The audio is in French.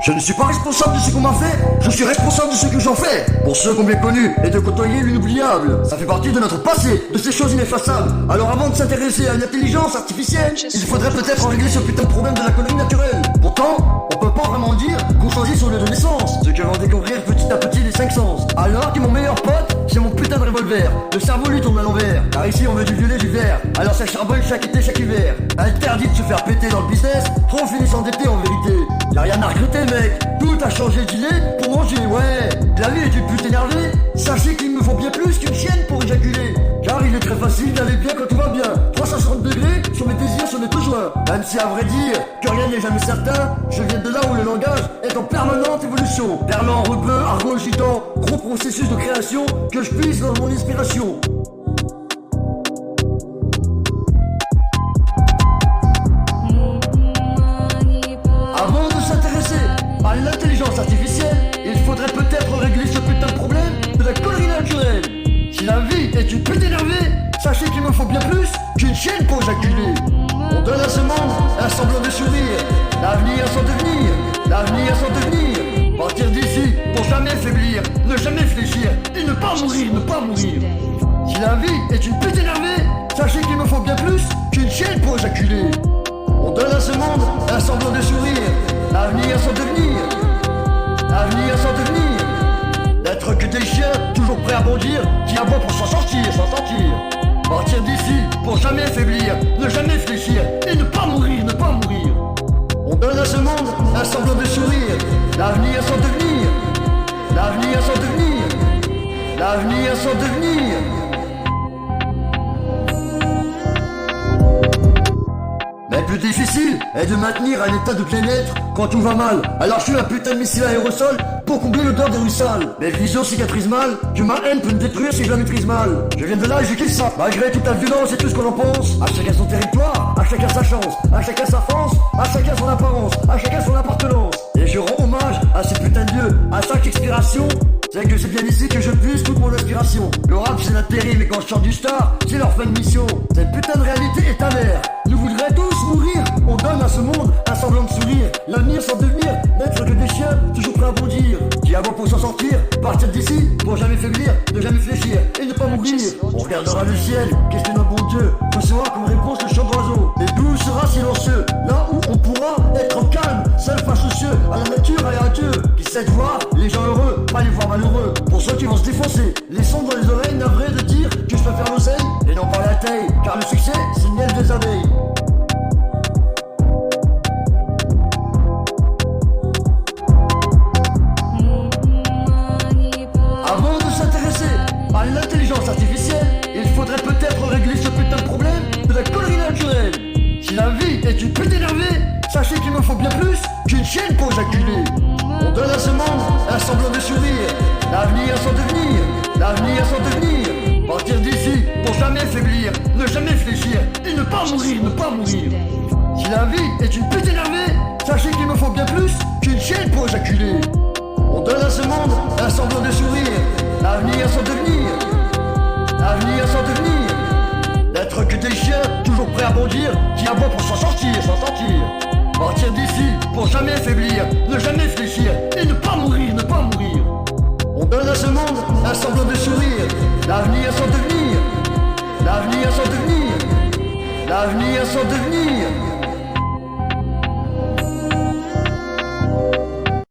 Je ne suis pas responsable de ce qu'on m'a fait, je suis responsable de ce que j'en fais. Pour ceux qui ont bien connu et de côtoyer l'inoubliable, ça fait partie de notre passé, de ces choses ineffaçables. Alors avant de s'intéresser à une intelligence artificielle, il faudrait peut-être régler ce putain de problème de la connerie naturelle. Pourtant, on peut pas vraiment dire qu'on choisit son lieu de naissance, ce que vont découvrir petit à petit les 5 sens. Alors que mon meilleur pote, c'est mon putain de revolver. Le cerveau lui tourne à l'envers, car ici on veut du violet, du vert. Alors ça charbonne chaque été, chaque hiver. Interdit de se faire péter dans le business, trop finit s'endetter en vérité. Y'a rien à regretter mec, tout a changé d'idée pour manger, ouais. La vie est une pute énervée, sachez qu'il me faut bien plus qu'une chienne pour éjaculer. Car il est très facile d'aller bien quand tout va bien. 360 degrés sur mes désirs, sur mes besoins. Même si à vrai dire que rien n'est jamais certain, je viens de là où le langage est en permanente évolution. Perlant, rebeu, argot, gitan, gros processus de création que je puise dans mon inspiration. Avant de s'intéresser à l'intelligence artificielle, il faudrait peut-être régler ce putain de problème de la connerie naturelle. Si la vie est une pute énervée, sachez qu'il me faut bien plus qu'une chienne pour éjaculer. On donne à ce monde un semblant de sourire, l'avenir sans devenir, l'avenir sans devenir. Partir d'ici pour jamais faiblir, ne jamais fléchir et ne pas mourir, ne pas mourir. Si la vie est une pute énervée, sachez qu'il me faut bien plus qu'une chienne pour éjaculer. On donne à ce monde un semblant de sourire, l'avenir sans devenir, l'avenir sans devenir. D'être que des chiens, toujours prêts à bondir, qui aboient pour s'en sortir, s'en sortir. Partir d'ici pour jamais faiblir, ne jamais fléchir et ne pas mourir, ne pas mourir. On donne à ce monde un semblant de sourire, l'avenir sans devenir, l'avenir sans devenir, l'avenir sans devenir. Mais plus difficile est de maintenir un état de bien-être quand tout va mal. Alors je suis un putain de missile à aérosol pour combler l'odeur des rues sales. Mes visions cicatrisent mal, que ma haine peut me détruire si je la maîtrise mal. Je viens de là et je kiffe ça, malgré toute la violence et tout ce qu'on en pense. À chacun son territoire, à chacun sa chance, à chacun sa France, à chacun son apparence, à chacun son appartenance. Et je rends hommage à ces putains de dieux, à chaque expiration. C'est que c'est bien ici que je puise toute mon inspiration. Le rap c'est l'intérêt, mais quand je sors du star, c'est leur fin de mission. Cette putain de réalité est amère. Nous voudraient tous mourir. On donne à ce monde un semblant de sourire. L'avenir sans devenir, n'être que des chiens, toujours prêts à bondir. Qui avant pour s'en sortir, partir d'ici, pour jamais faiblir, ne jamais fléchir et ne pas mourir. On regardera le ciel, questionnant bon Dieu, recevra comme réponse le chant d'oiseau. Et d'où sera silencieux, là où on pourra être calme, seul face aux cieux, à la nature et à Dieu. Qui sait de voir les gens heureux, pas les voir malheureux. Pour ceux qui vont se défoncer, les sons dans les oreilles, navrés de dire que je peux faire l'oseille et non pas la taille, car le succès c'est le miel des abeilles. Avant de s'intéresser à l'intelligence artificielle, il faudrait peut-être régler ce putain de problème de la connerie naturelle. Si la vie est une pute énervée, sachez qu'il me faut bien plus qu'une chienne pour éjaculer. On donne à ce monde un semblant de sourire, l'avenir sans devenir, l'avenir sans devenir. Partir d'ici pour jamais faiblir, ne jamais fléchir et ne pas mourir, ne pas mourir. Si la vie est une pute énervée, sachez qu'il me faut bien plus qu'une chienne pour éjaculer. On donne à ce monde un semblant de sourire, l'avenir sans devenir, l'avenir sans devenir. D'être que des chiens, toujours prêts à bondir, qui aboient pour s'en sortir, s'en sortir. Partir d'ici pour jamais faiblir, ne jamais fléchir et ne pas mourir, ne pas mourir. On donne à ce monde un semblant de sourire, l'avenir sans devenir, l'avenir sans devenir, l'avenir sans devenir.